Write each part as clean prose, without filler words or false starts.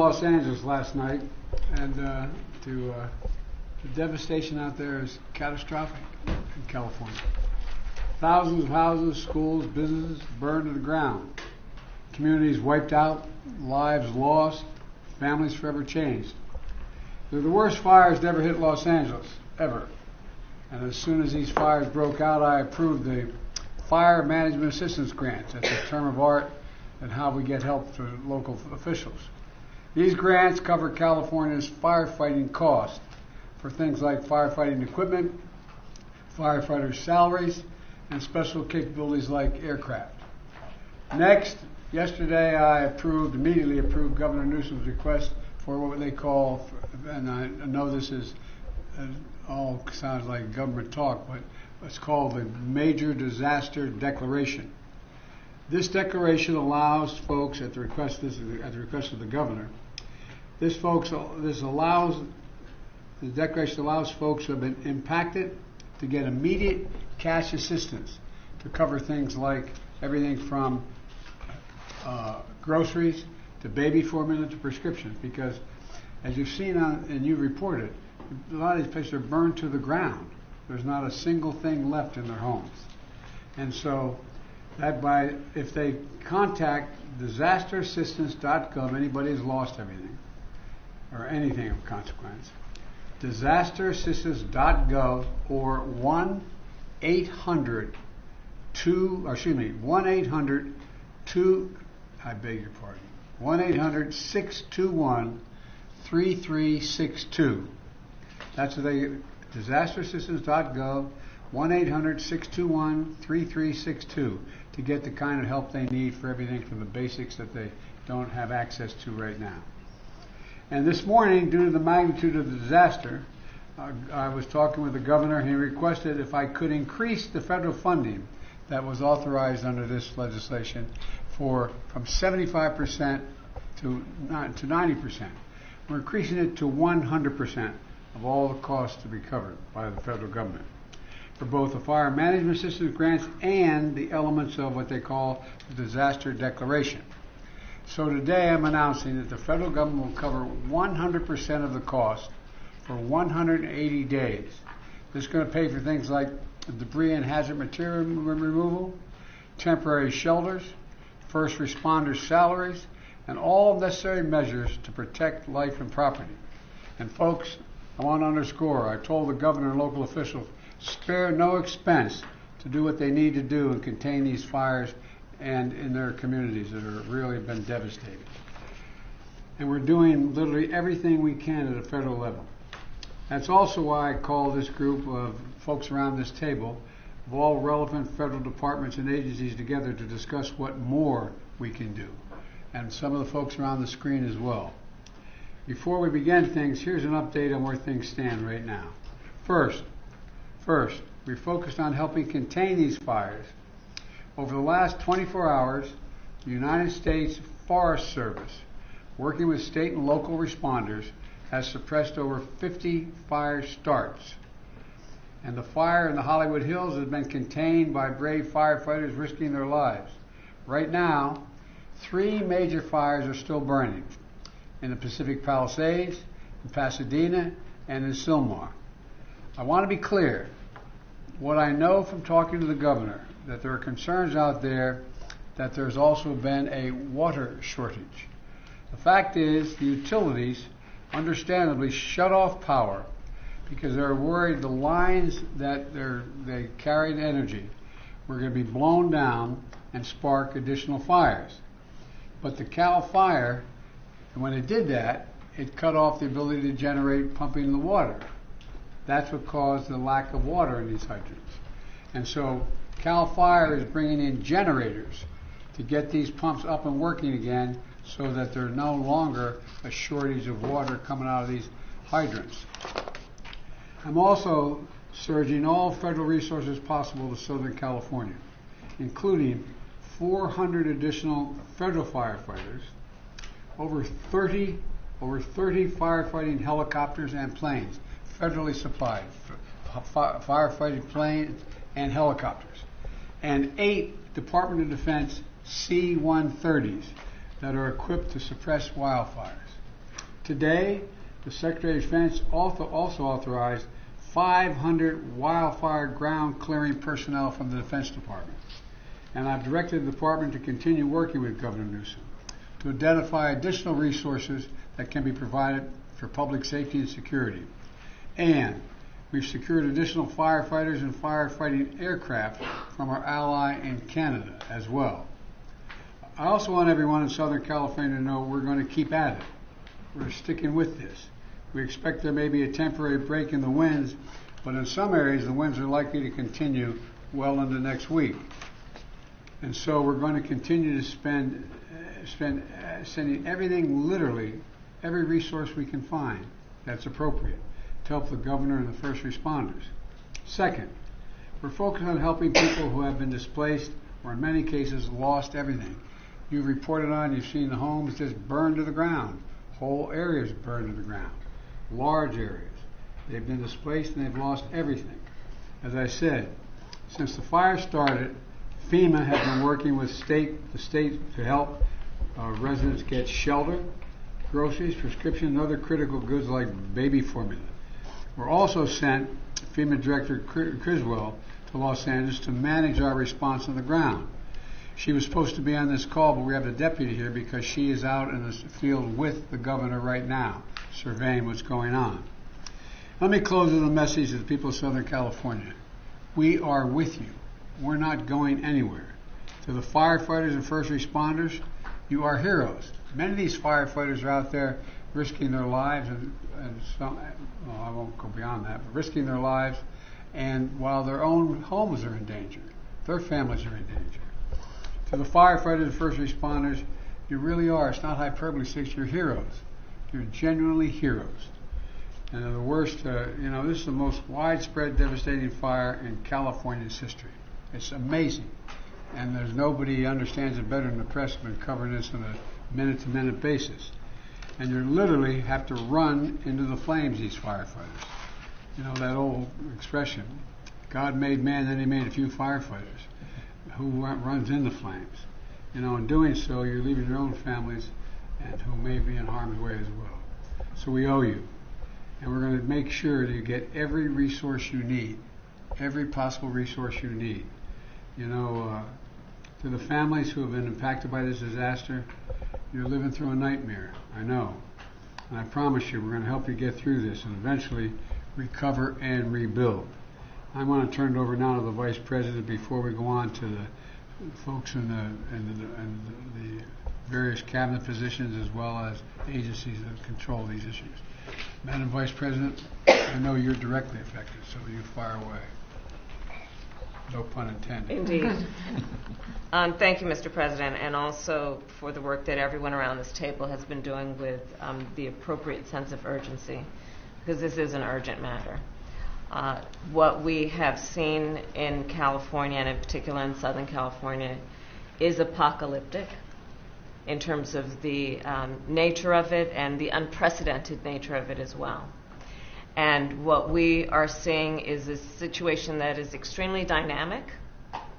Los Angeles last night, and the devastation out there is catastrophic in California. Thousands of houses, schools, businesses burned to the ground. Communities wiped out, lives lost, families forever changed. They're the worst fires to ever hit Los Angeles, ever. And as soon as these fires broke out, I approved the Fire Management Assistance Grants. That's a term of art and how we get help to local officials. These grants cover California's firefighting costs for things like firefighting equipment, firefighters' salaries, and special capabilities like aircraft. Next, yesterday I immediately approved Governor Newsom's request for what they call, and I know this is all sounds like government talk, but it's called the Major Disaster Declaration. This declaration allows folks, at the request of the governor, the declaration allows folks who have been impacted to get immediate cash assistance to cover things like everything from groceries to baby formula to prescriptions. Because, as you've seen and you reported, a lot of these places are burned to the ground. There's not a single thing left in their homes. And so, if they contact disasterassistance.gov, anybody who's lost everything or anything of consequence, disasterassistance.gov or 1-800-2, I beg your pardon, 1-800-621-3362. That's disasterassistance.gov, 1-800-621-3362 to get the kind of help they need for everything from the basics that they don't have access to right now. And this morning, due to the magnitude of the disaster, I was talking with the governor, and he requested if I could increase the federal funding that was authorized under this legislation from 75% to 90%. We're increasing it to 100% of all the costs to be covered by the federal government for both the fire management assistance grants and the elements of what they call the disaster declaration. So today I'm announcing that the federal government will cover 100% of the cost for 180 days. This is going to pay for things like debris and hazard material removal, temporary shelters, first responders' salaries, and all necessary measures to protect life and property. And folks, I want to underscore, I told the governor and local officials, spare no expense to do what they need to do and contain these fires and in their communities that have really been devastated. And we're doing literally everything we can at a federal level. That's also why I call this group of folks around this table of all relevant federal departments and agencies together to discuss what more we can do. And some of the folks around the screen as well. Before we begin things, here's an update on where things stand right now. First, we focused on helping contain these fires. Over the last 24 hours, the United States Forest Service, working with state and local responders, has suppressed over 50 fire starts. And the fire in the Hollywood Hills has been contained by brave firefighters risking their lives. Right now, 3 major fires are still burning in the Pacific Palisades, in Pasadena, and in Sylmar. I want to be clear. What I know from talking to the governor, that there are concerns out there that there's also been a water shortage. The fact is, the utilities understandably shut off power because they're worried the lines that they carry the energy were going to be blown down and spark additional fires. But the Cal Fire, when it did that, it cut off the ability to generate pumping the water. That's what caused the lack of water in these hydrants. And so Cal Fire is bringing in generators to get these pumps up and working again so that there's no longer a shortage of water coming out of these hydrants. I'm also surging all federal resources possible to Southern California, including 400 additional federal firefighters, over 30 firefighting helicopters and planes, federally supplied, firefighting planes and helicopters, and 8 Department of Defense C-130s that are equipped to suppress wildfires. Today, the Secretary of Defense also authorized 500 wildfire ground clearing personnel from the Defense Department. And I've directed the department to continue working with Governor Newsom to identify additional resources that can be provided for public safety and security. And we've secured additional firefighters and firefighting aircraft from our ally in Canada as well. I also want everyone in Southern California to know we're going to keep at it. We're sticking with this. We expect there may be a temporary break in the winds, but in some areas the winds are likely to continue well into next week. And so we're going to continue to sending everything, literally, every resource we can find that's appropriate to help the governor and the first responders. Second, we're focused on helping people who have been displaced or in many cases lost everything. You've reported on, you've seen the homes just burned to the ground, whole areas burned to the ground, large areas. They've been displaced and they've lost everything. As I said, since the fire started, FEMA has been working with the state to help residents get shelter, groceries, prescriptions, and other critical goods like baby formula. We're also sent FEMA Director Criswell to Los Angeles to manage our response on the ground. She was supposed to be on this call, but we have a deputy here because she is out in the field with the governor right now, surveying what's going on. Let me close with a message to the people of Southern California. We are with you. We're not going anywhere. To the firefighters and first responders, you are heroes. Many of these firefighters are out there risking their lives, and some, well, I won't go beyond that, but risking their lives, and while their own homes are in danger, their families are in danger. To the firefighters and first responders, you really are. It's not hyperbole, you're heroes. You're genuinely heroes. And the worst, this is the most widespread, devastating fire in California's history. It's amazing. And there's nobody understands it better than the press have been covering this on a minute-to-minute basis. And you literally have to run into the flames, these firefighters. You know that old expression, God made man, then he made a few firefighters. Who runs into flames? In doing so, you're leaving your own families and who may be in harm's way as well. So we owe you. And we're going to make sure that you get every resource you need, every possible resource you need. To the families who have been impacted by this disaster, you're living through a nightmare, I know. And I promise you, we're going to help you get through this and eventually recover and rebuild. I want to turn it over now to the Vice President before we go on to the folks in the various cabinet positions as well as agencies that control these issues. Madam Vice President, I know you're directly affected, so you fire away. No pun intended. Indeed. Thank you, Mr. President, and also for the work that everyone around this table has been doing with the appropriate sense of urgency, because this is an urgent matter. What we have seen in California, and in particular in Southern California, is apocalyptic in terms of the nature of it and the unprecedented nature of it as well. And what we are seeing is a situation that is extremely dynamic.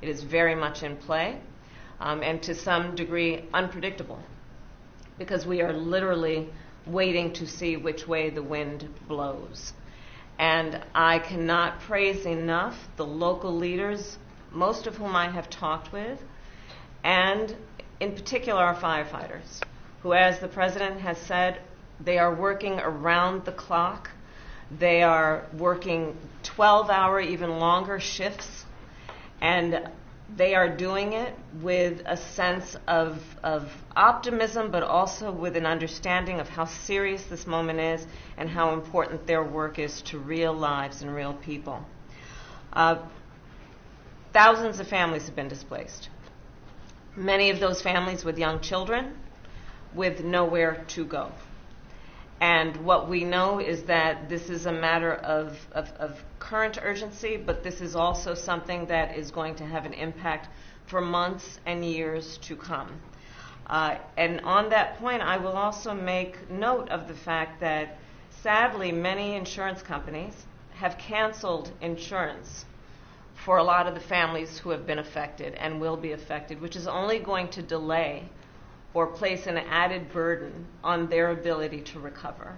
It is very much in play, and to some degree unpredictable, because we are literally waiting to see which way the wind blows. And I cannot praise enough the local leaders, most of whom I have talked with, and in particular our firefighters, who, as the President has said, they are working around the clock. They are working 12-hour, even longer shifts, and they are doing it with a sense of optimism, but also with an understanding of how serious this moment is and how important their work is to real lives and real people. Thousands of families have been displaced. Many of those families with young children with nowhere to go. And what we know is that this is a matter of current urgency, but this is also something that is going to have an impact for months and years to come. And on that point, I will also make note of the fact that, sadly, many insurance companies have canceled insurance for a lot of the families who have been affected and will be affected, which is only going to delay or place an added burden on their ability to recover.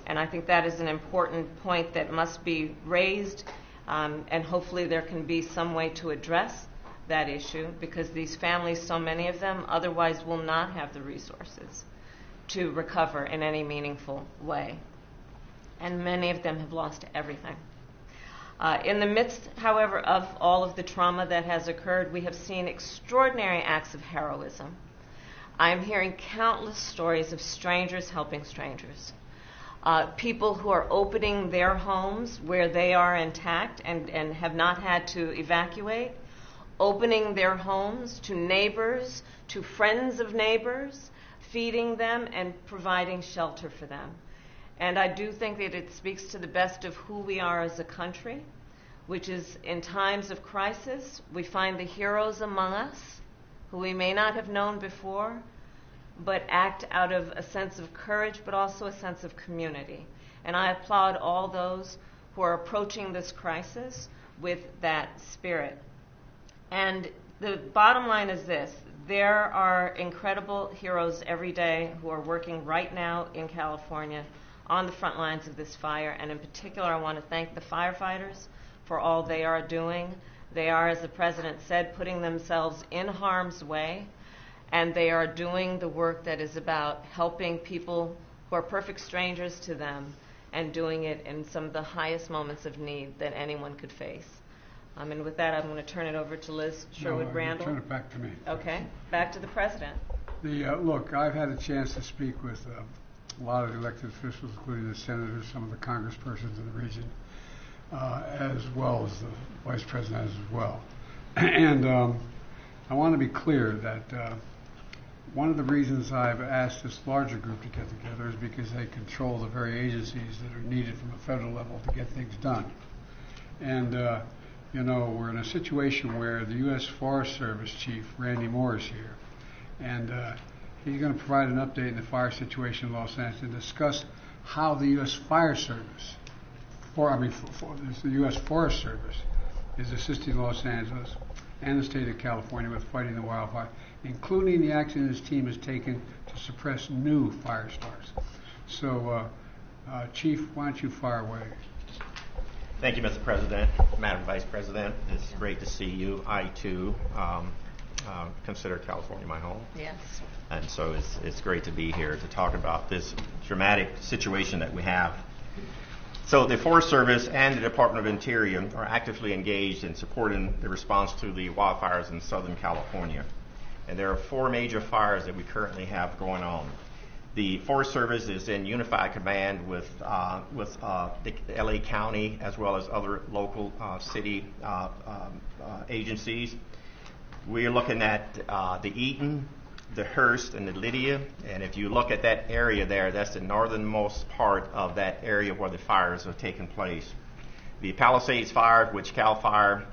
And I think that is an important point that must be raised, and hopefully there can be some way to address that issue, because these families, so many of them, otherwise will not have the resources to recover in any meaningful way. And many of them have lost everything. In the midst, however, of all of the trauma that has occurred, we have seen extraordinary acts of heroism. I'm hearing countless stories of strangers helping strangers. People who are opening their homes where they are intact and have not had to evacuate, opening their homes to neighbors, to friends of neighbors, feeding them and providing shelter for them. And I do think that it speaks to the best of who we are as a country, which is in times of crisis, we find the heroes among us who we may not have known before, but act out of a sense of courage, but also a sense of community. And I applaud all those who are approaching this crisis with that spirit. And the bottom line is this: there are incredible heroes every day who are working right now in California on the front lines of this fire. And in particular, I want to thank the firefighters for all they are doing. They are, as the President said, putting themselves in harm's way, and they are doing the work that is about helping people who are perfect strangers to them, and doing it in some of the highest moments of need that anyone could face. And with that, I'm going to turn it over to Liz Sherwood-Randall. Turn it back to me. Okay, back to the President. Look, I've had a chance to speak with a lot of the elected officials, including the senators, some of the congresspersons in the region, as well as the vice president as well. And I want to be clear that one of the reasons I've asked this larger group to get together is because they control the very agencies that are needed from a federal level to get things done. And we're in a situation where the U.S. Forest Service Chief, Randy Moore, is here. And he's going to provide an update in the fire situation in Los Angeles and discuss how the U.S. Fire Service, the U.S. Forest Service, is assisting Los Angeles and the state of California with fighting the wildfire, including the action his team has taken to suppress new fire starts. So, Chief, why don't you fire away? Thank you, Mr. President, Madam Vice President. It's great to see you. I, too, consider California my home. Yes. And so it's great to be here to talk about this dramatic situation that we have. So the Forest Service and the Department of Interior are actively engaged in supporting the response to the wildfires in Southern California. And there are 4 major fires that we currently have going on. The Forest Service is in unified command with the LA County as well as other local city agencies. We're looking at the Eaton, the Hearst, and the Lydia. And if you look at that area there, that's the northernmost part of that area where the fires are taking place. The Palisades Fire, which CAL FIRE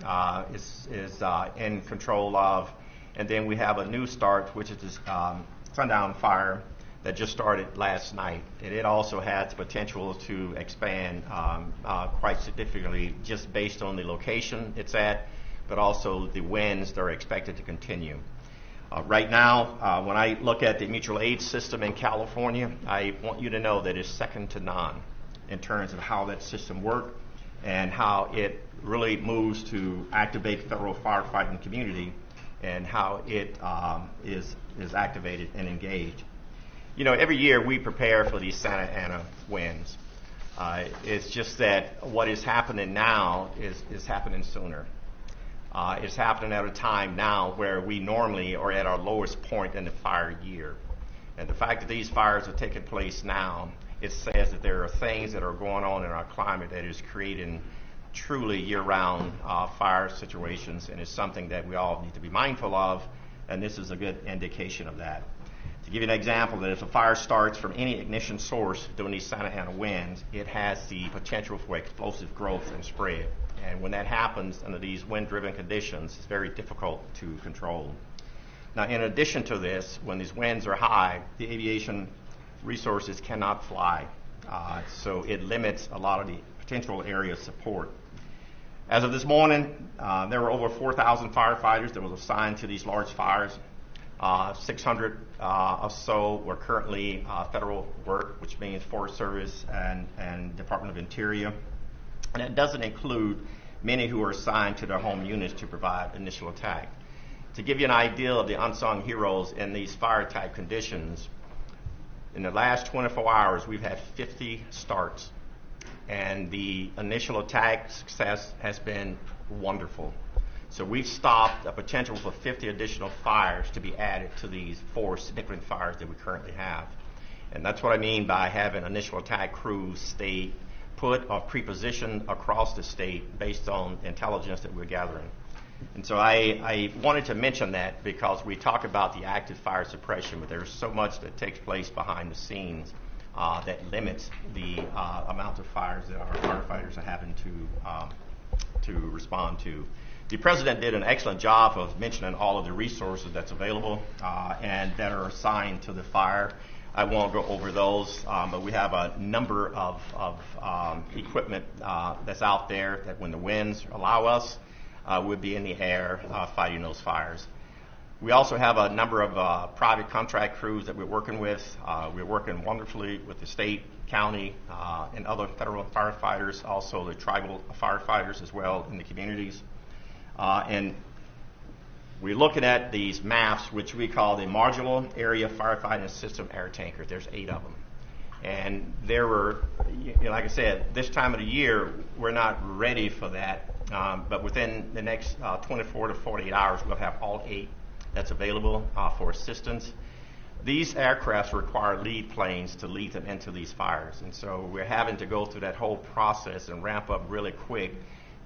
is in control of. And then we have a new start, which is this Sundown Fire that just started last night. And it also has potential to expand quite significantly just based on the location it's at, but also the winds that are expected to continue. Right now, when I look at the mutual aid system in California, I want you to know that it's second to none in terms of how that system works and how it really moves to activate federal firefighting community and how it is activated and engaged. Every year we prepare for these Santa Ana winds. It's just that what is happening now is happening sooner. It's happening at a time now where we normally are at our lowest point in the fire year. And the fact that these fires are taking place now, it says that there are things that are going on in our climate that is creating truly year-round fire situations, and it's something that we all need to be mindful of, and this is a good indication of that. To give you an example, that if a fire starts from any ignition source during these Santa Ana winds, it has the potential for explosive growth and spread. And when that happens under these wind-driven conditions, it's very difficult to control. Now, in addition to this, when these winds are high, the aviation resources cannot fly. So it limits a lot of the potential area of support. As of this morning, there were over 4,000 firefighters that were assigned to these large fires. 600 or so were currently federal work, which means Forest Service and Department of Interior. And it doesn't include many who are assigned to their home units to provide initial attack. To give you an idea of the unsung heroes in these fire-type conditions, in the last 24 hours, we've had 50 starts, and the initial attack success has been wonderful. So we've stopped a potential for 50 additional fires to be added to these 4 significant fires that we currently have. And that's what I mean by having initial attack crews stay put or pre-positioned across the state based on intelligence that we're gathering. And so I wanted to mention that because we talk about the active fire suppression, but there's so much that takes place behind the scenes that limits the amount of fires that our firefighters are having to respond to. The President did an excellent job of mentioning all of the resources that's available and that are assigned to the fire. I won't go over those, but we have a number of equipment that's out there that when the winds allow us, we'll be in the air fighting those fires. We also have a number of private contract crews that we're working with. We're working wonderfully with the state, county, and other federal firefighters, also the tribal firefighters as well in the communities. And we're looking at these maps, which we call the Modular Area Firefighting System air tankers. There's 8 of them. And there were, like I said, this time of the year, we're not ready for that. But within the next 24 to 48 hours, we'll have all 8 that's available for assistance. These aircrafts require lead planes to lead them into these fires. And so we're having to go through that whole process and ramp up really quick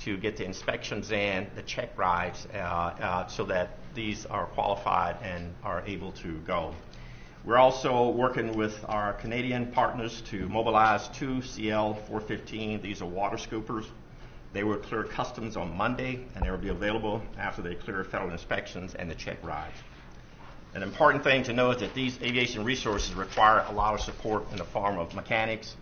to get the inspections in, the check rides, so that these are qualified and are able to go. We're also working with our Canadian partners to mobilize 2 CL-415. These are water scoopers. They will clear customs on Monday, and they will be available after they clear federal inspections and the check rides. An important thing to know is that these aviation resources require a lot of support in the form of mechanics,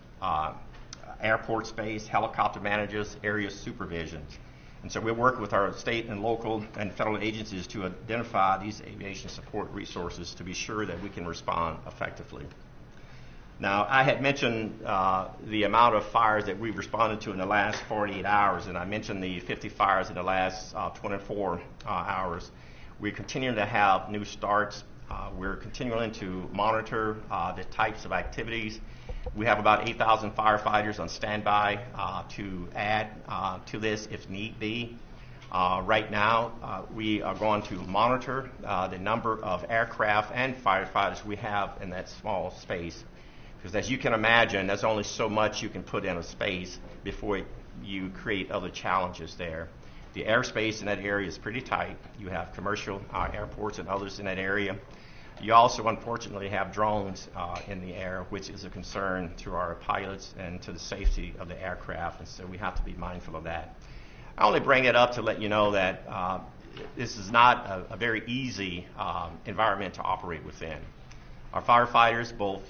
airport space, helicopter managers, area supervisions. And so we work with our state and local and federal agencies to identify these aviation support resources to be sure that we can respond effectively. Now, I had mentioned the amount of fires that we've responded to in the last 48 hours, and I mentioned the 50 fires in the last 24 hours. We're continuing to have new starts. We're continuing to monitor the types of activities. We have about 8,000 firefighters on standby to add to this if need be. Right now, we are going to monitor the number of aircraft and firefighters we have in that small space. Because as you can imagine, there's only so much you can put in a space before you create other challenges there. The airspace in that area is pretty tight. You have commercial airports and others in that area. You also, unfortunately, have drones in the air, which is a concern to our pilots and to the safety of the aircraft, and so we have to be mindful of that. I only bring it up to let you know that this is not a very easy environment to operate within. Our firefighters, both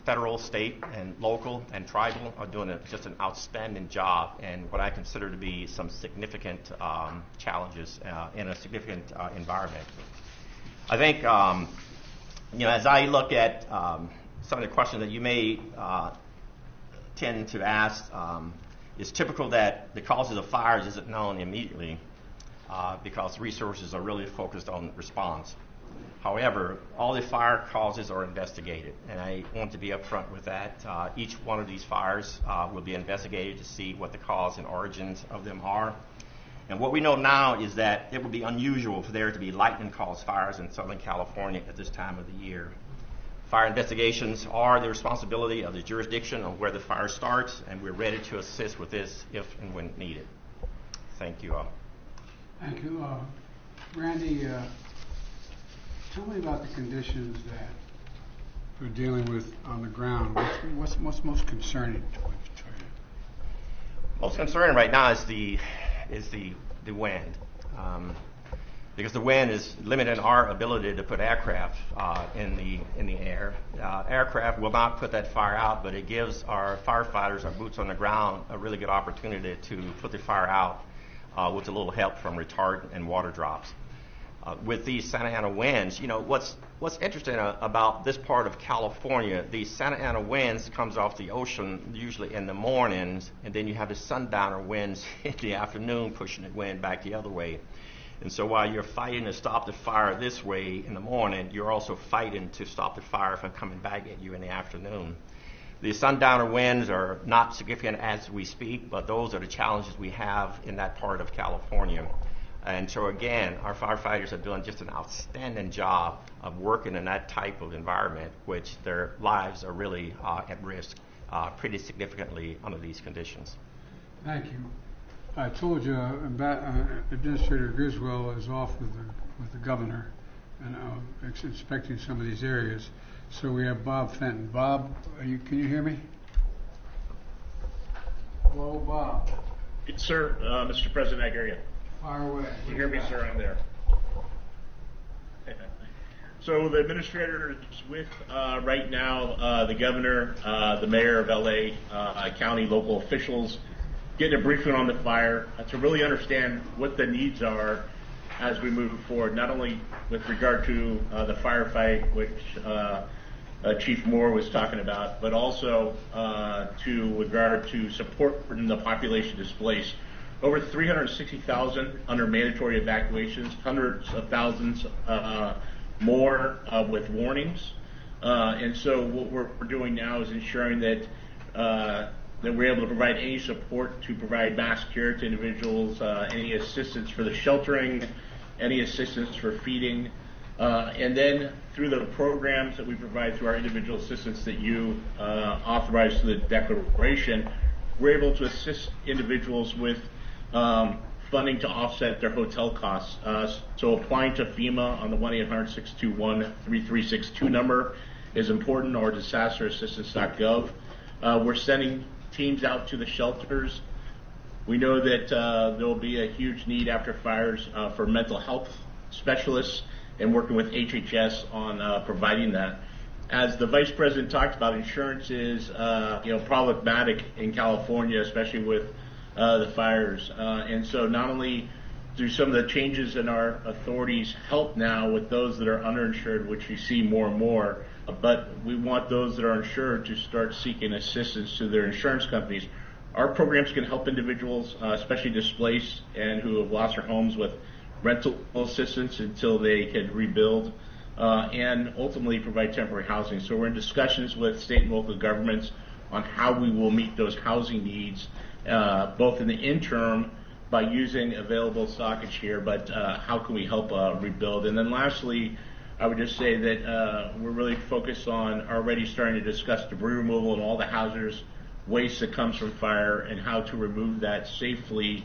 federal, state, and local, and tribal, are doing just an outstanding job in what I consider to be some significant challenges in a significant environment. I think, as I look at some of the questions that you may tend to ask, it's typical that the causes of fires isn't known immediately because resources are really focused on response. However, all the fire causes are investigated, and I want to be upfront with that. Each one of these fires will be investigated to see what the cause and origins of them are. And what we know now is that it would be unusual for there to be lightning-caused fires in Southern California at this time of the year. Fire investigations are the responsibility of the jurisdiction on where the fire starts, and we're ready to assist with this if and when needed. Thank you all. Thank you. Randy, tell me about the conditions that we're dealing with on the ground. What's most concerning to you? Most concerning right now is the wind, because the wind is limiting our ability to put aircraft in the air. Aircraft will not put that fire out, but it gives our firefighters, our boots on the ground, a really good opportunity to put the fire out with a little help from retardant and water drops. with these Santa Ana winds, what's interesting about this part of California, these Santa Ana winds comes off the ocean usually in the mornings, and then you have the sundowner winds in the afternoon pushing the wind back the other way. And so while you're fighting to stop the fire this way in the morning, you're also fighting to stop the fire from coming back at you in the afternoon. The sundowner winds are not significant as we speak, but those are the challenges we have in that part of California. And so again, our firefighters are doing just an outstanding job of working in that type of environment, which their lives are really at risk pretty significantly under these conditions. Thank you. I told you Administrator Griswold is off with the governor and inspecting some of these areas. So we have Bob Fenton. Bob, can you hear me? Hello, Bob. Sir, Mr. President, I hear you. Fire away. You hear me, sir? I'm there. So the administrator is with right now the governor, the mayor of LA, county, local officials, getting a briefing on the fire to really understand what the needs are as we move forward, not only with regard to the firefight, which Chief Moore was talking about, but also with regard to support the population displaced. Over 360,000 under mandatory evacuations, hundreds of thousands more with warnings. And so what we're doing now is ensuring that that we're able to provide any support to provide mass care to individuals, any assistance for the sheltering, any assistance for feeding, and then through the programs that we provide through our individual assistance that you authorize through the declaration, we're able to assist individuals with funding to offset their hotel costs. So applying to FEMA on the 1-800-621-3362 number is important, or disasterassistance.gov. We're sending teams out to the shelters. We know that there will be a huge need after fires for mental health specialists, and working with HHS on providing that. As the Vice President talked about, insurance is problematic in California, especially with the fires. And so not only do some of the changes in our authorities help now with those that are underinsured, which you see more and more, but we want those that are insured to start seeking assistance to their insurance companies. Our programs can help individuals, especially displaced and who have lost their homes, with rental assistance until they can rebuild, and ultimately provide temporary housing. So we're in discussions with state and local governments on how we will meet those housing needs, both in the interim by using available stockage here, but how can we help rebuild? And then lastly, I would just say that we're really focused on already starting to discuss debris removal and all the hazardous waste that comes from fire and how to remove that safely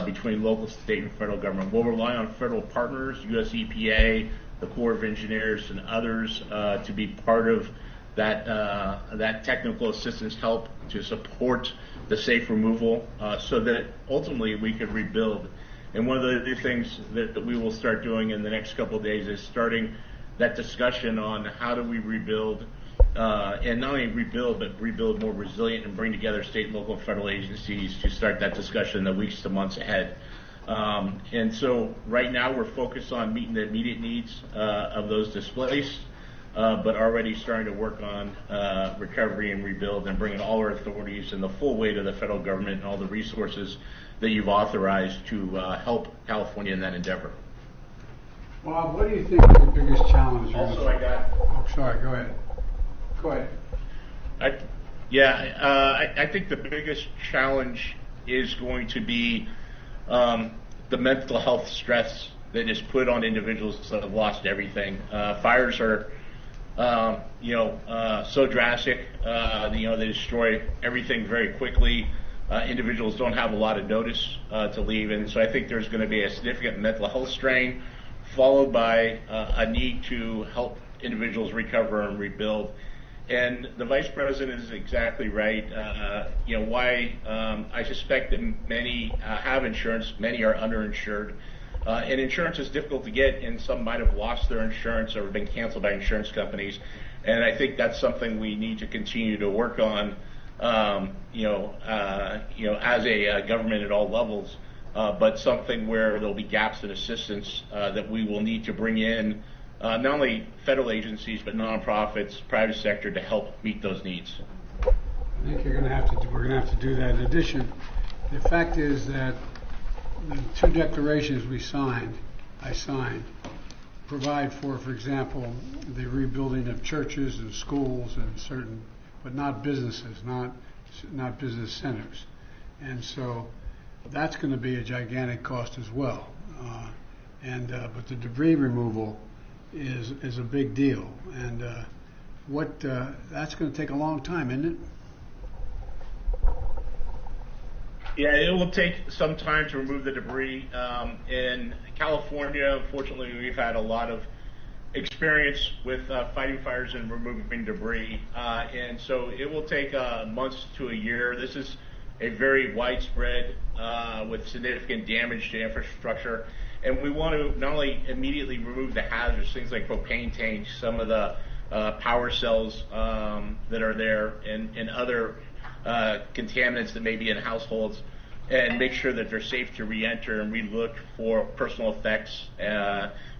between local, state, and federal government. We'll rely on federal partners, U.S. EPA, the Corps of Engineers, and others to be part of that technical assistance help to support the safe removal so that ultimately we could rebuild. And one of the things that we will start doing in the next couple of days is starting that discussion on how do we rebuild, and not only rebuild, but rebuild more resilient and bring together state, local, and federal agencies to start that discussion in the weeks to months ahead. And so right now we're focused on meeting the immediate needs of those displaced, but already starting to work on recovery and rebuild and bringing all our authorities and the full weight of the federal government and all the resources that you've authorized to help California in that endeavor. Bob, what do you think is the biggest challenge? Also, I got... Oh, sorry, go ahead. Go ahead. I think the biggest challenge is going to be the mental health stress that is put on individuals that have lost everything. Fires are, so drastic. They destroy everything very quickly. Individuals don't have a lot of notice to leave, and so I think there's going to be a significant mental health strain, followed by a need to help individuals recover and rebuild. And the Vice President is exactly right. Why I suspect that many have insurance, many are underinsured. And insurance is difficult to get, and some might have lost their insurance or been canceled by insurance companies. And I think that's something we need to continue to work on, as a government at all levels, but something where there'll be gaps in assistance that we will need to bring in not only federal agencies but nonprofits, private sector to help meet those needs. I think we're going to have to do that. In addition, the fact is that the two declarations I signed, provide for example, the rebuilding of churches and schools and certain, but not businesses, not business centers, and so that's going to be a gigantic cost as well. But the debris removal is a big deal, and that's going to take a long time, isn't it? Yeah, it will take some time to remove the debris. In California, unfortunately, we've had a lot of experience with fighting fires and removing debris, and so it will take months to a year. This is a very widespread with significant damage to infrastructure, and we want to not only immediately remove the hazards, things like propane tanks, some of the power cells that are there, and other contaminants that may be in households, and make sure that they're safe to re-enter and re-look for personal effects.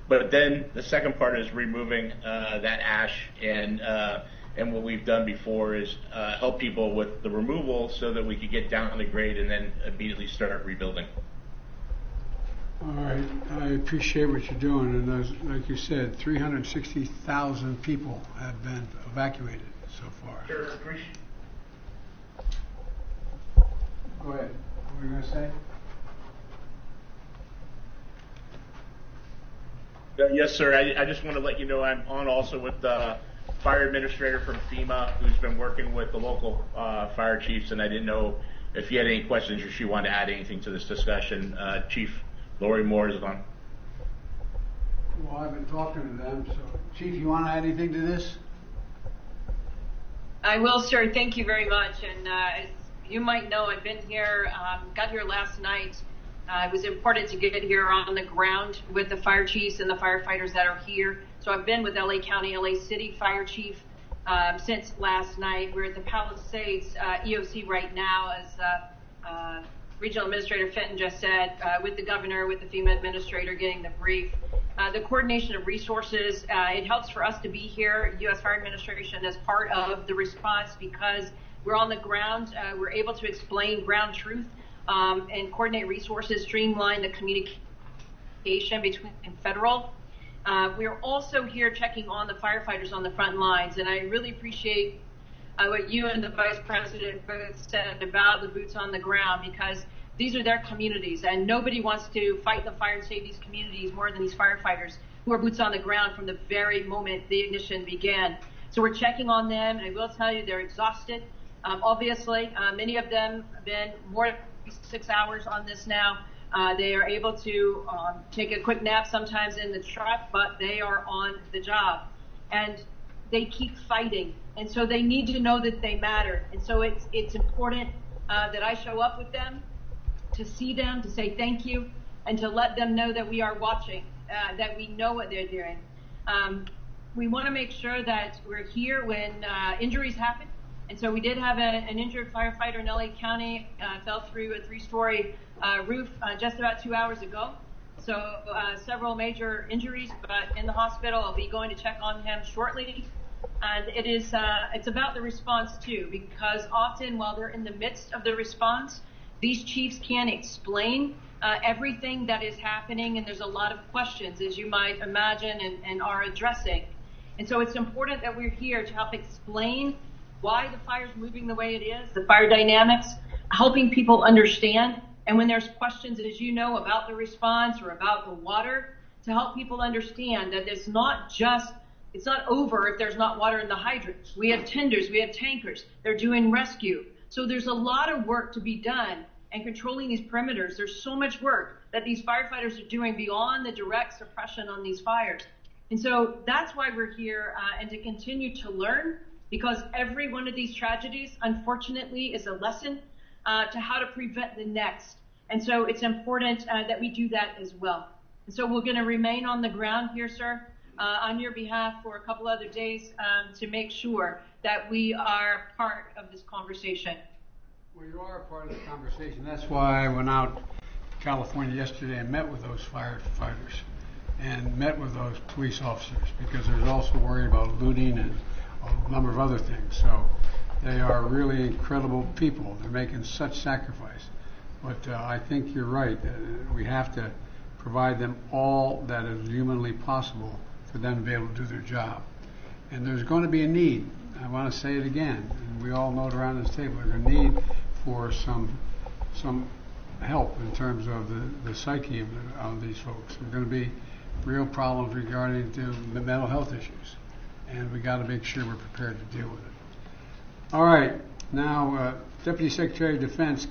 But then the second part is removing that ash, and what we've done before is help people with the removal so that we could get down the grade and then immediately start rebuilding. All right, I appreciate what you're doing, and like you said, 360,000 people have been evacuated so far. Sure, appreciate. Go ahead. What were you going to say? Yes, sir. I just want to let you know I'm on also with the fire administrator from FEMA, who's been working with the local fire chiefs, and I didn't know if you had any questions or she wanted to add anything to this discussion. Chief Lori Moore is on. Well, I've been talking to them, so Chief, you want to add anything to this? I will, sir. Thank you very much. And as you might know, I've been here, got here last night. It was important to get here on the ground with the fire chiefs and the firefighters that are here. So I've been with LA County, LA City Fire Chief since last night. We're at the Palisades EOC right now, as Regional Administrator Fenton just said, with the governor, with the FEMA administrator getting the brief. The coordination of resources, it helps for us to be here, U.S. Fire Administration, as part of the response because we're on the ground. We're able to explain ground truth and coordinate resources, streamline the communication between federal. We're also here checking on the firefighters on the front lines, and I really appreciate what you and the Vice President both said about the boots on the ground, because these are their communities, and nobody wants to fight the fire and save these communities more than these firefighters who are boots on the ground from the very moment the ignition began. So we're checking on them, and I will tell you they're exhausted. Obviously, many of them have been more than 6 hours on this now. They are able to take a quick nap sometimes in the truck, but they are on the job. And they keep fighting. And so they need to know that they matter. And so it's important that I show up with them, to see them, to say thank you, and to let them know that we are watching, that we know what they're doing. We want to make sure that we're here when injuries happen. And so we did have an injured firefighter in LA County, fell through a 3-story roof just about 2 hours ago. So several major injuries, but in the hospital. I'll be going to check on him shortly. And it's about the response too, because often while they're in the midst of the response, these chiefs can't explain everything that is happening, and there's a lot of questions, as you might imagine, and are addressing. And so it's important that we're here to help explain why the fire's moving the way it is, the fire dynamics, helping people understand. And when there's questions, as you know, about the response or about the water, to help people understand that it's not over if there's not water in the hydrants. We have tenders, we have tankers, they're doing rescue. So there's a lot of work to be done, and controlling these perimeters. There's so much work that these firefighters are doing beyond the direct suppression on these fires. And so that's why we're here, and to continue to learn, because every one of these tragedies, unfortunately, is a lesson to how to prevent the next. And so it's important that we do that as well. And so we're going to remain on the ground here, sir, on your behalf for a couple other days to make sure that we are part of this conversation. Well, you are a part of the conversation. That's why I went out California yesterday and met with those firefighters and met with those police officers because there's also worry about looting and a number of other things. So they are really incredible people. They're making such sacrifice. But I think you're right. We have to provide them all that is humanly possible for them to be able to do their job. And there's going to be a need. I want to say it again, and we all know it around this table. There's a need for some help in terms of the psyche of these folks. There's going to be real problems regarding to the mental health issues, and we got to make sure we're prepared to deal with it. All right, now Deputy Secretary of Defense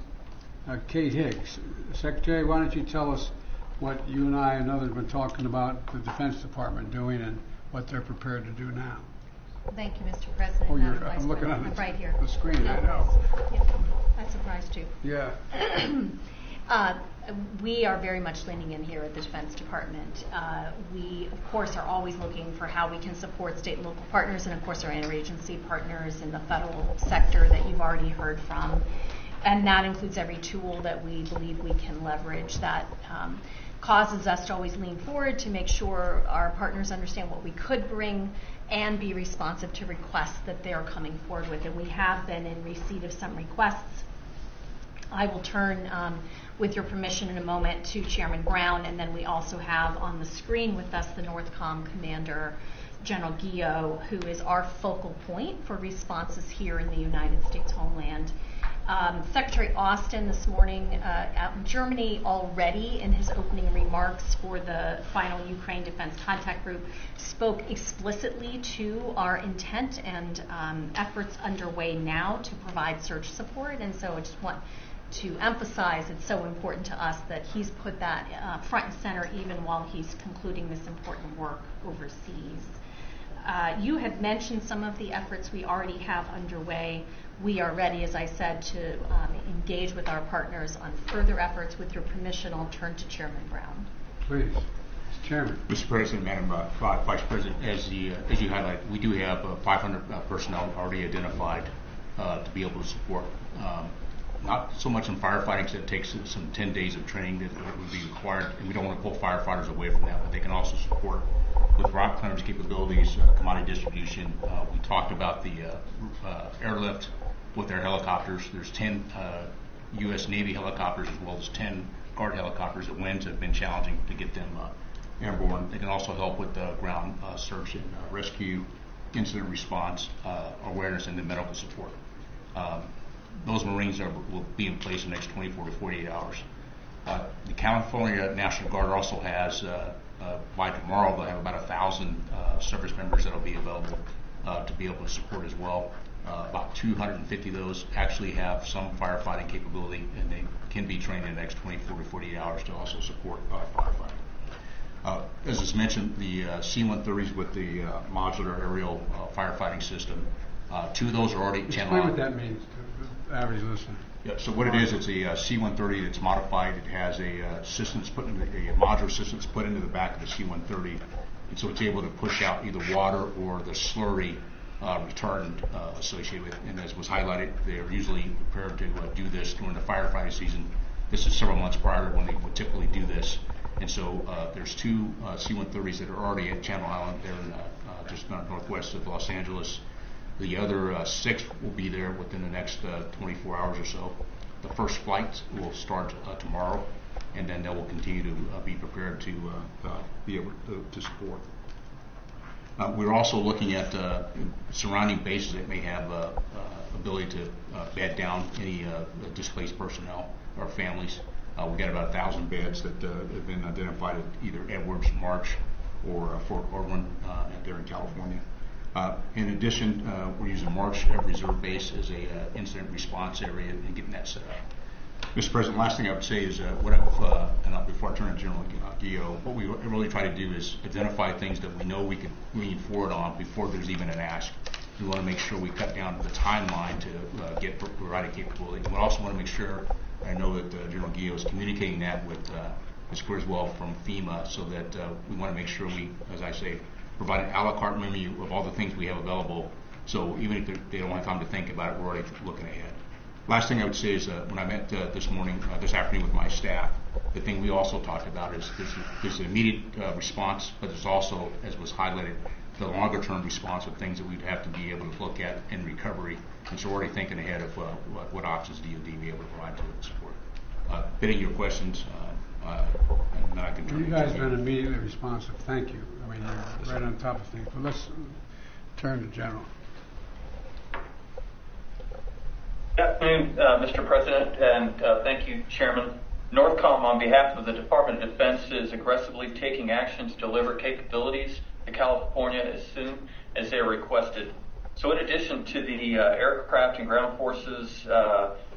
Kate Higgs. Secretary, why don't you tell us what you and I and others have been talking about the Defense Department doing and what they're prepared to do now. Thank you, Mr. President. Oh, Madam I'm looking Vice at President. Right here. the screen. No, I know. Yeah, that surprised you. Yeah. We are very much leaning in here at the Defense Department. We, of course, are always looking for how we can support state and local partners and, of course, our interagency partners in the federal sector that you've already heard from. And that includes every tool that we believe we can leverage that causes us to always lean forward to make sure our partners understand what we could bring and be responsive to requests that they're coming forward with. And we have been in receipt of some requests. I will turn, with your permission in a moment, to Chairman Brown, and then we also have on the screen with us the NORTHCOM Commander, General Guillot, who is our focal point for responses here in the United States homeland. Secretary Austin this morning out in Germany already in his opening remarks for the final Ukraine Defense Contact Group spoke explicitly to our intent and efforts underway now to provide search support. And so I just want to emphasize it's so important to us that he's put that front and center even while he's concluding this important work overseas. You have mentioned some of the efforts we already have underway. We are ready, as I said, to engage with our partners on further efforts. With your permission, I'll turn to Chairman Brown. Please. Mr. Chairman. Mr. President, Madam Vice President, as you highlight, we do have 500 personnel already identified to be able to support. Not so much in firefighting, because it takes some 10 days of training that would be required, and we don't want to pull firefighters away from that, but they can also support with rock clearance capabilities, commodity distribution. We talked about the airlift with their helicopters. There's 10 U.S. Navy helicopters as well as 10 Guard helicopters. The winds have been challenging to get them airborne. They can also help with ground search and rescue, incident response, awareness, and the medical support. Those Marines will be in place in the next 24 to 48 hours. The California National Guard also has, by tomorrow, they'll have about 1,000 service members that will be available to be able to support as well. About 250 of those actually have some firefighting capability, and they can be trained in the next 24 to 48 hours to also support firefighting. As is mentioned, the C-130s with the modular aerial firefighting system, 2 of those are already channeled. Explain what that means to the average listener. Yeah, so what it is, it's a C-130 that's modified. It has a modular system that's put into the back of the C-130, and so it's able to push out either water or the slurry retardant associated with it. And as was highlighted, they're usually prepared to do this during the firefighting season. This is several months prior to when they would typically do this. And so there's 2 C-130s that are already at Channel Island. They're in, just northwest of Los Angeles. The other 6 will be there within the next 24 hours or so. The first flight will start tomorrow, and then they will continue to be prepared to be able to support. We're also looking at surrounding bases that may have ability to bed down any displaced personnel or families. We've got about 1,000 beds that have been identified at either Edwards, March, or Fort Irwin there in California. In addition, we're using March Reserve Base as a incident response area and getting that set up. Mr. President, last thing I would say is before I turn to General Guillot, what we really try to do is identify things that we know we can lean forward on before there's even an ask. We want to make sure we cut down the timeline to get provided capability. We also want to make sure, I know that General Guillot is communicating that with Ms. Griswold from FEMA, so that we want to make sure we, as I say, provide an a la carte menu of all the things we have available. So even if they don't have time to think about it, we're already looking ahead. Last thing I would say is when I met this afternoon with my staff, the thing we also talked about is there's an immediate response, but there's also, as was highlighted, the longer term response of things that we'd have to be able to look at in recovery. And so we're already thinking ahead of what options DoD will be able to provide to support. Bidding your questions, and then I can turn You it guys to have been immediately responsive. Thank you. I mean, you're right on top of things. But let's turn to General. Good afternoon, Mr. President, and thank you, Chairman. Northcom, on behalf of the Department of Defense, is aggressively taking action to deliver capabilities to California as soon as they are requested. So in addition to the aircraft and ground forces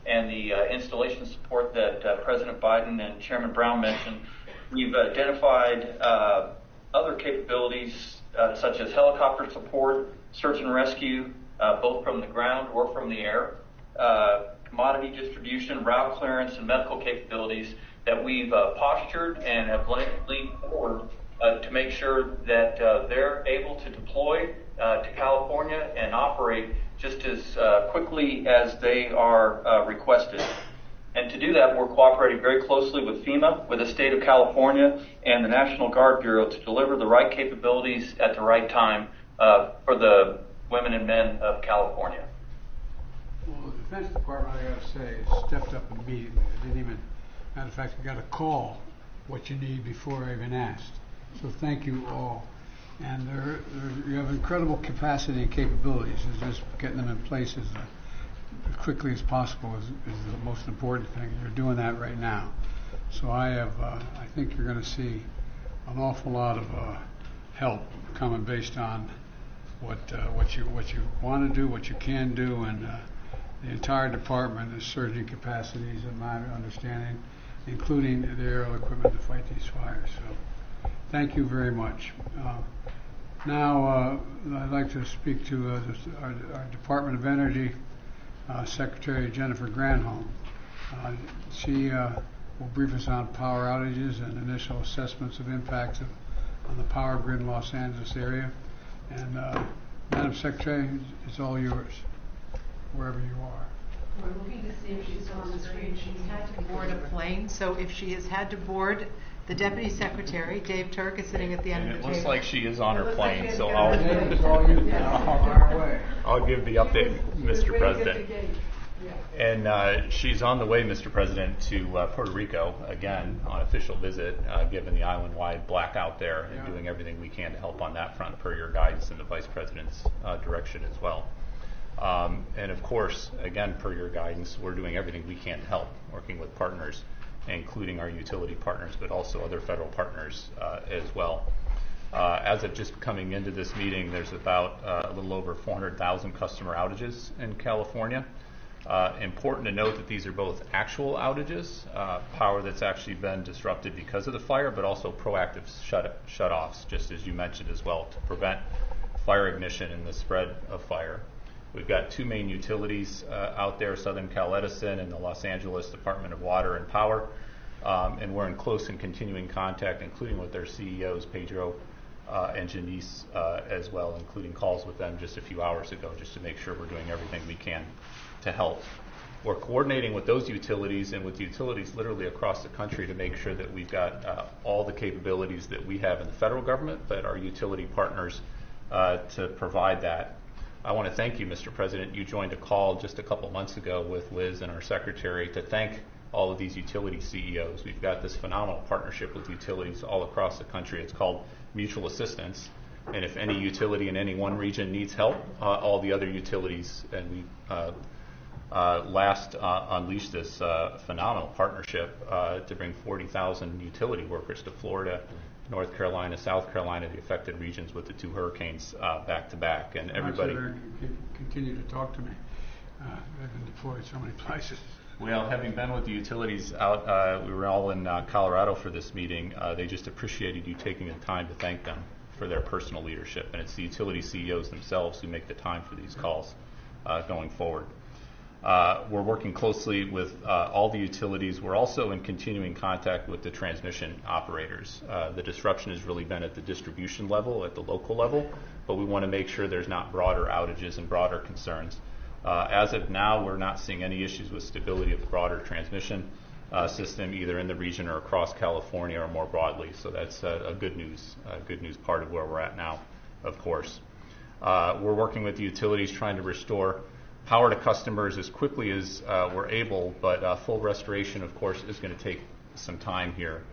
and the installation support that President Biden and Chairman Brown mentioned, we've identified other capabilities such as helicopter support, search and rescue, both from the ground or from the air, commodity distribution, route clearance, and medical capabilities that we've postured and have leaned forward to make sure that they're able to deploy to California and operate just as quickly as they are requested. And to do that, we're cooperating very closely with FEMA, with the state of California, and the National Guard Bureau to deliver the right capabilities at the right time for the women and men of California. Well, the Defense Department, I got to say, has stepped up immediately. I didn't even, matter of fact, I got a call what you need before I even asked. So thank you all. And you have incredible capacity and capabilities. It's just getting them in place as quickly as possible is the most important thing. You're doing that right now. So I think you're going to see an awful lot of help coming based on what you want to do, what you can do, and the entire department is surging capacities, in my understanding, including the aerial equipment to fight these fires. So thank you very much. Now I'd like to speak to our Department of Energy Secretary Jennifer Granholm. She will brief us on power outages and initial assessments of impacts on the power grid in Los Angeles area. And Madam Secretary, it's all yours, wherever you are. We're looking to see if she's on the screen. She's had to board a plane, so if she has had to board, the Deputy Secretary, Dave Turk, is sitting at the end of the table. It looks like she is on her plane, so I'll give the update, Mr. President. And she's on the way, Mr. President, to Puerto Rico, again, on official visit, given the island-wide blackout there, and doing everything we can to help on that front per your guidance and the Vice President's direction as well. And of course, again, per your guidance, we're doing everything we can to help, working with partners, including our utility partners, but also other federal partners as well. As of just coming into this meeting, there's about a little over 400,000 customer outages in California. Important to note that these are both actual outages, power that's actually been disrupted because of the fire, but also proactive shut-offs, just as you mentioned as well, to prevent fire ignition and the spread of fire. We've got two main utilities out there, Southern Cal Edison and the Los Angeles Department of Water and Power, and we're in close and continuing contact, including with their CEOs, Pedro and Janice, as well, including calls with them just a few hours ago, just to make sure we're doing everything we can to help. We're coordinating with those utilities and with utilities literally across the country to make sure that we've got all the capabilities that we have in the federal government, but our utility partners to provide that. I want to thank you, Mr. President. You joined a call just a couple months ago with Liz and our secretary to thank all of these utility CEOs. We've got this phenomenal partnership with utilities all across the country. It's called mutual assistance. And if any utility in any one region needs help, all the other utilities, and we last unleashed this phenomenal partnership to bring 40,000 utility workers to Florida, North Carolina, South Carolina, the affected regions with the two hurricanes back to back, and everybody continue to talk to me. They've been deployed so many places. Well, having been with the utilities out, we were all in Colorado for this meeting. They just appreciated you taking the time to thank them for their personal leadership, and it's the utility CEOs themselves who make the time for these calls going forward. We're working closely with all the utilities. We're also in continuing contact with the transmission operators. The disruption has really been at the distribution level, at the local level, but we want to make sure there's not broader outages and broader concerns. As of now, we're not seeing any issues with stability of the broader transmission system, either in the region or across California or more broadly. So that's a good news part of where we're at now, of course. We're working with the utilities trying to restore power to customers as quickly as we're able, but full restoration, of course, is going to take some time here.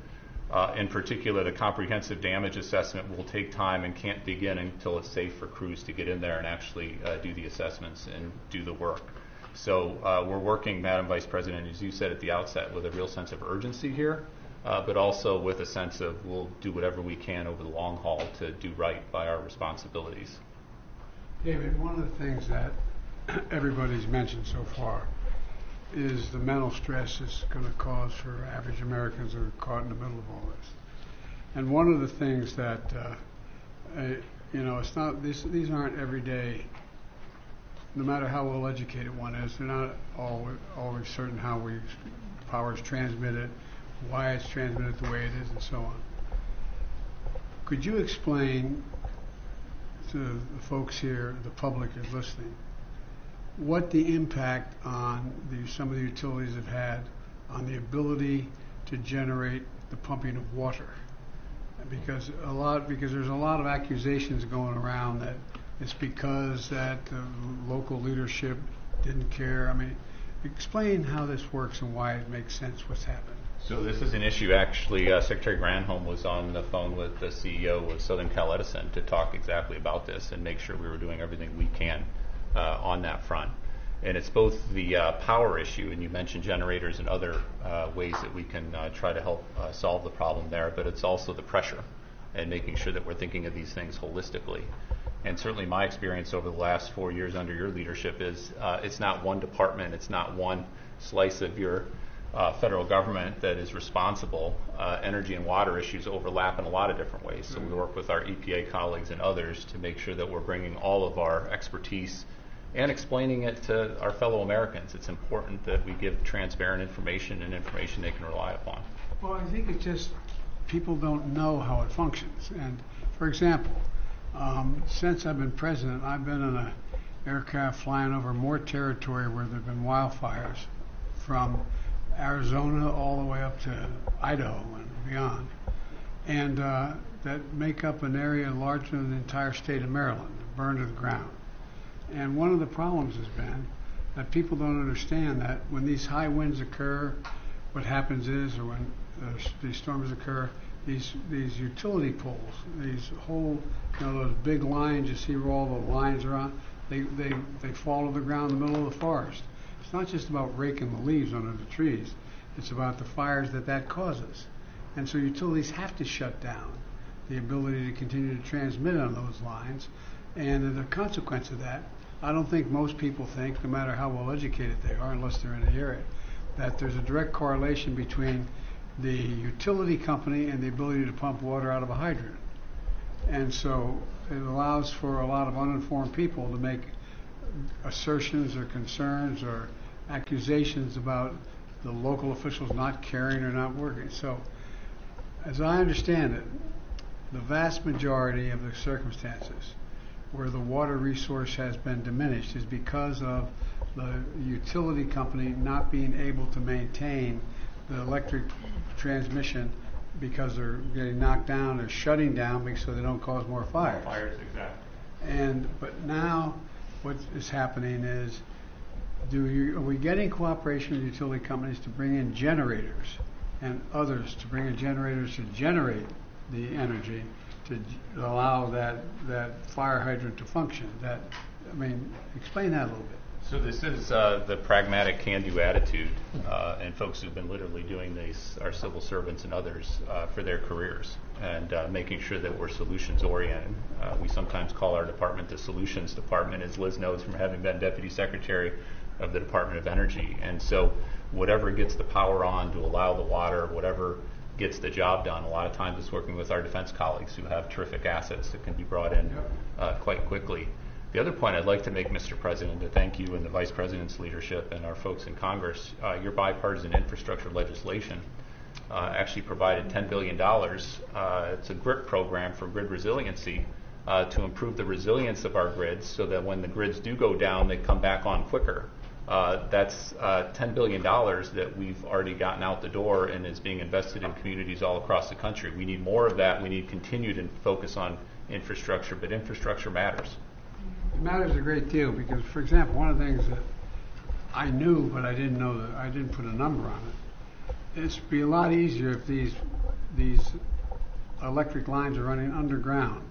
In particular, the comprehensive damage assessment will take time and can't begin until it's safe for crews to get in there and actually do the assessments and do the work. So we're working, Madam Vice President, as you said at the outset, with a real sense of urgency here, but also with a sense of we'll do whatever we can over the long haul to do right by our responsibilities. David, one of the things that everybody's mentioned so far is the mental stress it's going to cause for average Americans who are caught in the middle of all this. And one of the things that, it's not, these aren't everyday, no matter how well educated one is, they're not always certain how power is transmitted, why it's transmitted the way it is, and so on. Could you explain to the folks here, the public is listening, what the impact on some of the utilities have had on the ability to generate the pumping of water? Because there's a lot of accusations going around that it's because that the local leadership didn't care. I mean, explain how this works and why it makes sense what's happened. So this is an issue, actually, Secretary Granholm was on the phone with the CEO of Southern Cal Edison to talk exactly about this and make sure we were doing everything we can on that front. And it's both the power issue, and you mentioned generators and other ways that we can try to help solve the problem there, but it's also the pressure and making sure that we're thinking of these things holistically. And certainly my experience over the last 4 years under your leadership is it's not one department, it's not one slice of your federal government that is responsible. Energy and water issues overlap in a lot of different ways. So we work with our EPA colleagues and others to make sure that we're bringing all of our expertise and explaining it to our fellow Americans. It's important that we give transparent information and information they can rely upon. Well, I think it's just people don't know how it functions. And for example, since I've been president, I've been in an aircraft flying over more territory where there have been wildfires, from Arizona all the way up to Idaho and beyond, and that make up an area larger than the entire state of Maryland, burned to the ground. And one of the problems has been that people don't understand that when these high winds occur, what happens is, or when these storms occur, these utility poles, these whole, those big lines you see where all the lines are on, they fall to the ground in the middle of the forest. It's not just about raking the leaves under the trees. It's about the fires that causes. And so utilities have to shut down the ability to continue to transmit on those lines. And the consequence of that, I don't think most people think, no matter how well educated they are, unless they're in the area, that there's a direct correlation between the utility company and the ability to pump water out of a hydrant. And so it allows for a lot of uninformed people to make assertions or concerns or accusations about the local officials not caring or not working. So as I understand it, the vast majority of the circumstances where the water resource has been diminished is because of the utility company not being able to maintain the electric transmission because they're getting knocked down or shutting down so they don't cause more fires. Exactly. But now what is happening is, are we getting cooperation with utility companies to bring in generators and others to bring in generators to generate the energy to allow that fire hydrant to function? Explain that a little bit. So this is the pragmatic can-do attitude, and folks who've been literally doing this are civil servants and others for their careers, and making sure that we're solutions-oriented. We sometimes call our department the solutions department, as Liz knows from having been Deputy Secretary of the Department of Energy. And so whatever gets the power on to allow the water, whatever gets the job done, a lot of times it's working with our defense colleagues who have terrific assets that can be brought in quite quickly. The other point I'd like to make, Mr. President, to thank you and the Vice President's leadership and our folks in Congress, your bipartisan infrastructure legislation actually provided $10 billion. It's a GRIP program for grid resiliency to improve the resilience of our grids so that when the grids do go down, they come back on quicker. That's $10 billion that we've already gotten out the door and is being invested in communities all across the country. We need more of that. We need continued focus on infrastructure, but infrastructure matters. It matters a great deal because, for example, one of the things that I knew, but I didn't know that I didn't put a number on it. It'd be a lot easier if these electric lines are running underground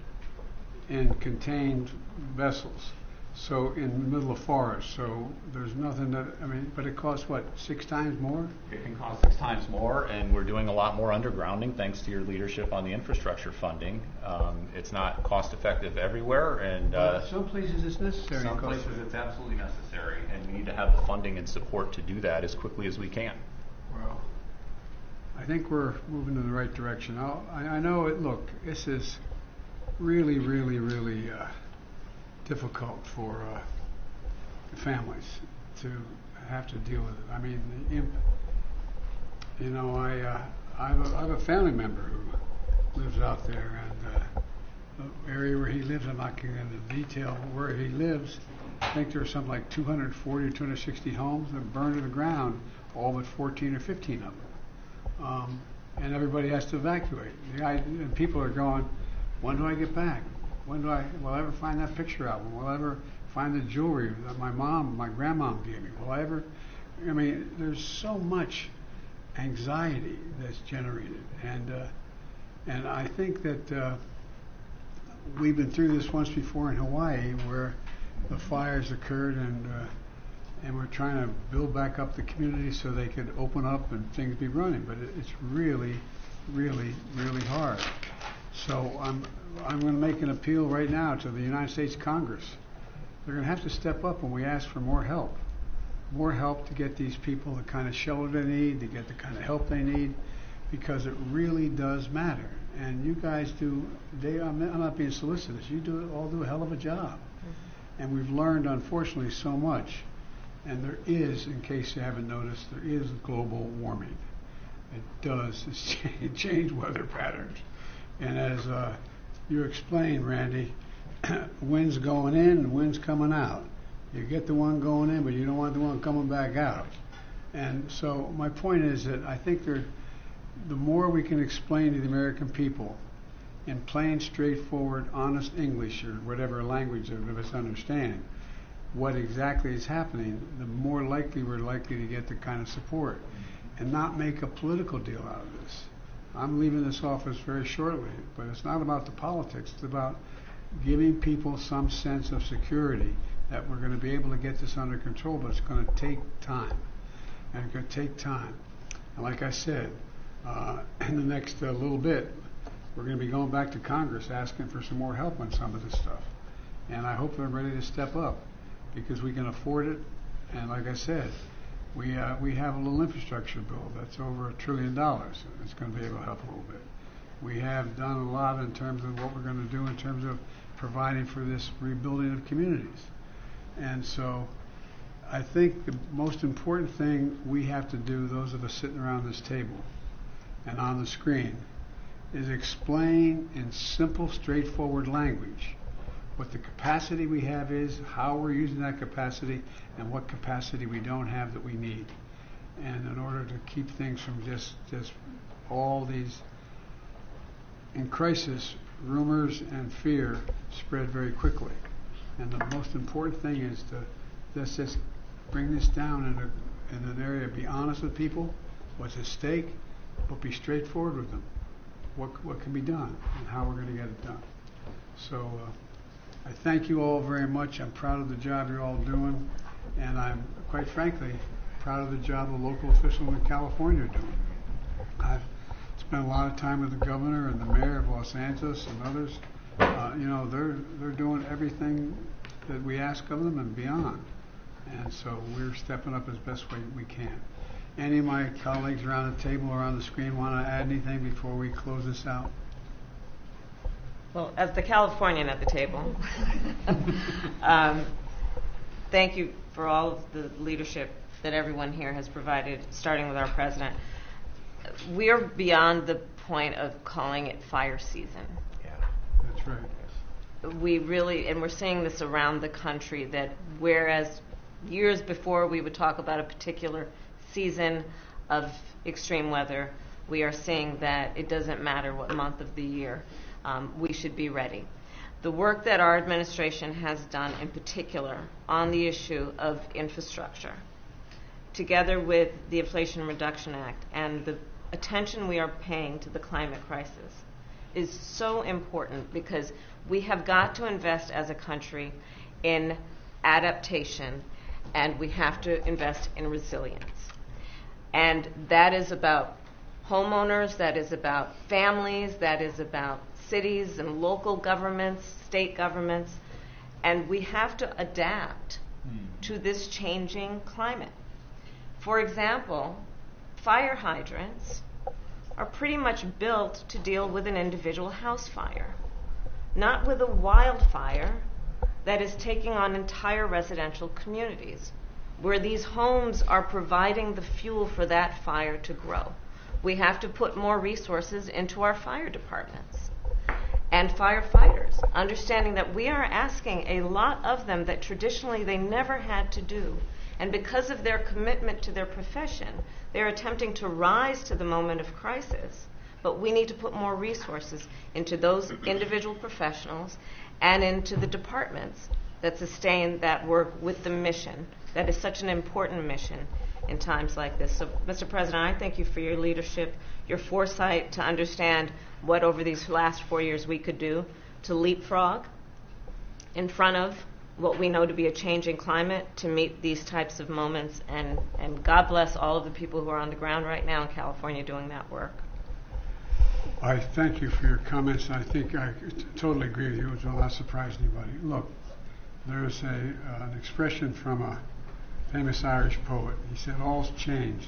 in contained vessels. So in the middle of forest, so there's nothing that, I mean, but it costs what, 6 times more? It can cost 6 times more, and we're doing a lot more undergrounding thanks to your leadership on the infrastructure funding. It's not cost effective everywhere, and some places it's necessary. Some places it's absolutely necessary, and we need to have the funding and support to do that as quickly as we can. Well, I think we're moving in the right direction. I know it. Look, this is really, really, really difficult for families to have to deal with it. I mean, you know, I have a family member who lives out there, and the area where he lives, I'm not going into detail where he lives. I think there's something like 240 or 260 homes that burned to the ground, all but 14 or 15 of them. And everybody has to evacuate. And people are going, when do I get back? Will I ever find that picture album? Will I ever find the jewelry that my grandmom gave me? Will I ever, I mean, there's so much anxiety that's generated. And I think that we've been through this once before in Hawaii where the fires occurred and we're trying to build back up the community so they could open up and things be running. But it's really, really, really hard. So I'm going to make an appeal right now to the United States Congress. They're going to have to step up when we ask for more help to get these people the kind of shelter they need, to get the kind of help they need, because it really does matter. And you guys do, I'm not being solicitous, you all do a hell of a job. Mm-hmm. And we've learned, unfortunately, so much. And there is, in case you haven't noticed, there is global warming. It does change weather patterns. And as you explained, Randy, wind's going in and wind's coming out. You get the one going in, but you don't want the one coming back out. And so my point is that I think the more we can explain to the American people in plain, straightforward, honest English or whatever language of us understand what exactly is happening, the more likely we're likely to get the kind of support and not make a political deal out of this. I'm leaving this office very shortly, but it's not about the politics. It's about giving people some sense of security that we're going to be able to get this under control, but it's going to take time. And it's going to take time. And like I said, in the next little bit, we're going to be going back to Congress asking for some more help on some of this stuff. And I hope they're ready to step up because we can afford it. And like I said, we have a little infrastructure bill that's over $1 trillion. It's going to be able to help a little bit. We have done a lot in terms of what we're going to do in terms of providing for this rebuilding of communities. And so I think the most important thing we have to do, those of us sitting around this table and on the screen, is explain in simple, straightforward language what the capacity we have is, how we're using that capacity, and what capacity we don't have that we need. And in order to keep things from just all these, in crisis, rumors and fear spread very quickly. And the most important thing is to let's just bring this down in an area, be honest with people, what's at stake, but be straightforward with them. What can be done and how we're going to get it done. So I thank you all very much. I'm proud of the job you're all doing, and I'm quite frankly proud of the job the local officials in California are doing. I've spent a lot of time with the governor and the mayor of Los Angeles and others. They're doing everything that we ask of them and beyond, and so we're stepping up as best way we can. Any of my colleagues around the table or on the screen want to add anything before we close this out? Well, as the Californian at the table, thank you for all of the leadership that everyone here has provided, starting with our president. We are beyond the point of calling it fire season. Yeah, that's right. we really, and we're seeing this around the country, that whereas years before we would talk about a particular season of extreme weather, we are seeing that it doesn't matter what month of the year, we should be ready. The work that our administration has done in particular on the issue of infrastructure, together with the Inflation Reduction Act and the attention we are paying to the climate crisis, is so important, because we have got to invest as a country in adaptation, and we have to invest in resilience. And that is about homeowners, that is about families, that is about cities and local governments, state governments, and we have to adapt to this changing climate. For example, fire hydrants are pretty much built to deal with an individual house fire, not with a wildfire that is taking on entire residential communities, where these homes are providing the fuel for that fire to grow. We have to put more resources into our fire departments and firefighters, understanding that we are asking a lot of them that traditionally they never had to do. And because of their commitment to their profession, they're attempting to rise to the moment of crisis. But we need to put more resources into those individual professionals and into the departments that sustain that work with the mission. That is such an important mission in times like this. So, Mr. President, I thank you for your leadership, your foresight to understand what over these last 4 years we could do to leapfrog in front of what we know to be a changing climate to meet these types of moments. And God bless all of the people who are on the ground right now in California doing that work. I thank you for your comments, and I think I totally agree with you. It will not surprise anybody. Look, there's an expression from a famous Irish poet. He said, "All's changed,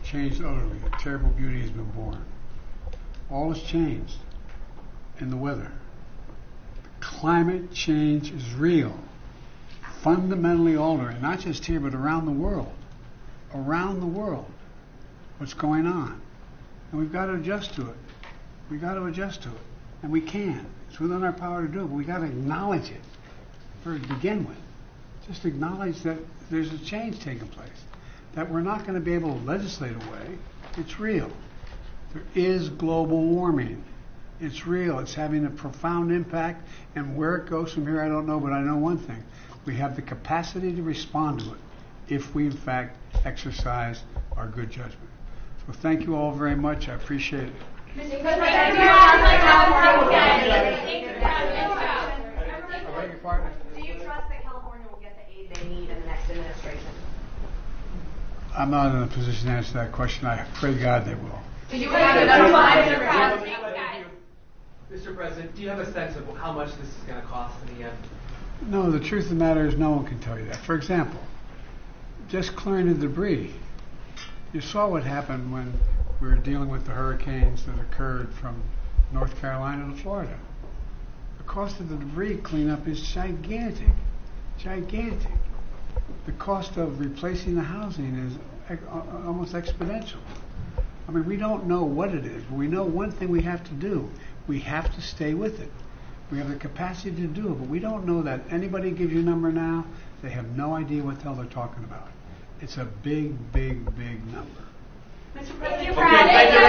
changed utterly. A terrible beauty has been born." All has changed in the weather. Climate change is real, fundamentally altering, not just here, but around the world. Around the world, what's going on. And we've got to adjust to it. We've got to adjust to it. And we can. It's within our power to do it, but we've got to acknowledge it to begin with. Just acknowledge that there's a change taking place, that we're not going to be able to legislate away. It's real. There is global warming. It's real. It's having a profound impact, and where it goes from here, I don't know, but I know one thing. We have the capacity to respond to it if we, in fact, exercise our good judgment. So thank you all very much. I appreciate it. Mr. President, do you trust that California will get the aid they need in the next administration? I'm not in a position to answer that question. I pray God they will. Do you have enough time? Mr. President, do you have a sense of how much this is going to cost in the end? No, the truth of the matter is no one can tell you that. For example, just clearing the debris. You saw what happened when we were dealing with the hurricanes that occurred from North Carolina to Florida. The cost of the debris cleanup is gigantic. Gigantic. The cost of replacing the housing is almost exponential. I mean, we don't know what it is, but we know one thing we have to do. We have to stay with it. We have the capacity to do it, but we don't know that. Anybody gives you a number now, they have no idea what the hell they're talking about. It's a big, big, big number. Mr. President, let's go,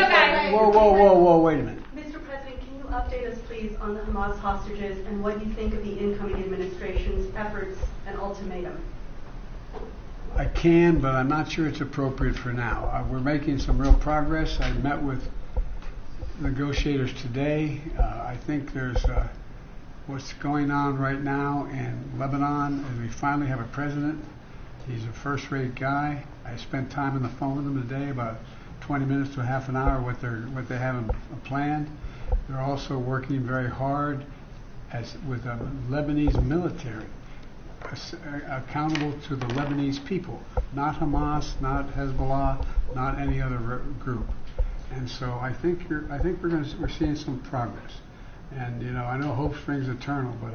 guys. Whoa, wait a minute. Mr. President, can you update us, please, on the Hamas hostages and what you think of the incoming administration's efforts and ultimatum? I can, but I'm not sure it's appropriate for now. We're making some real progress. I met with negotiators today. I think there's what's going on right now in Lebanon, and we finally have a president. He's a first-rate guy. I spent time on the phone with him today, about 20 minutes to a half an hour, what they have planned. They're also working very hard with the Lebanese military, accountable to the Lebanese people, not Hamas, not Hezbollah, not any other group. And so I think we're seeing some progress. And I know hope springs eternal, but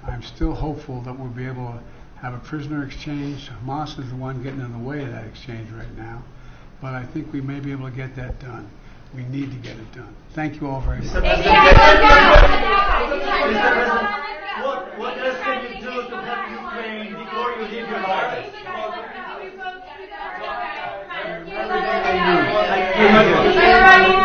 I'm still hopeful that we'll be able to have a prisoner exchange. Hamas is the one getting in the way of that exchange right now, but I think we may be able to get that done. We need to get it done. Thank you all very much. Mr. President, what else can you do to help Ukraine before you leave your office? Everything they need.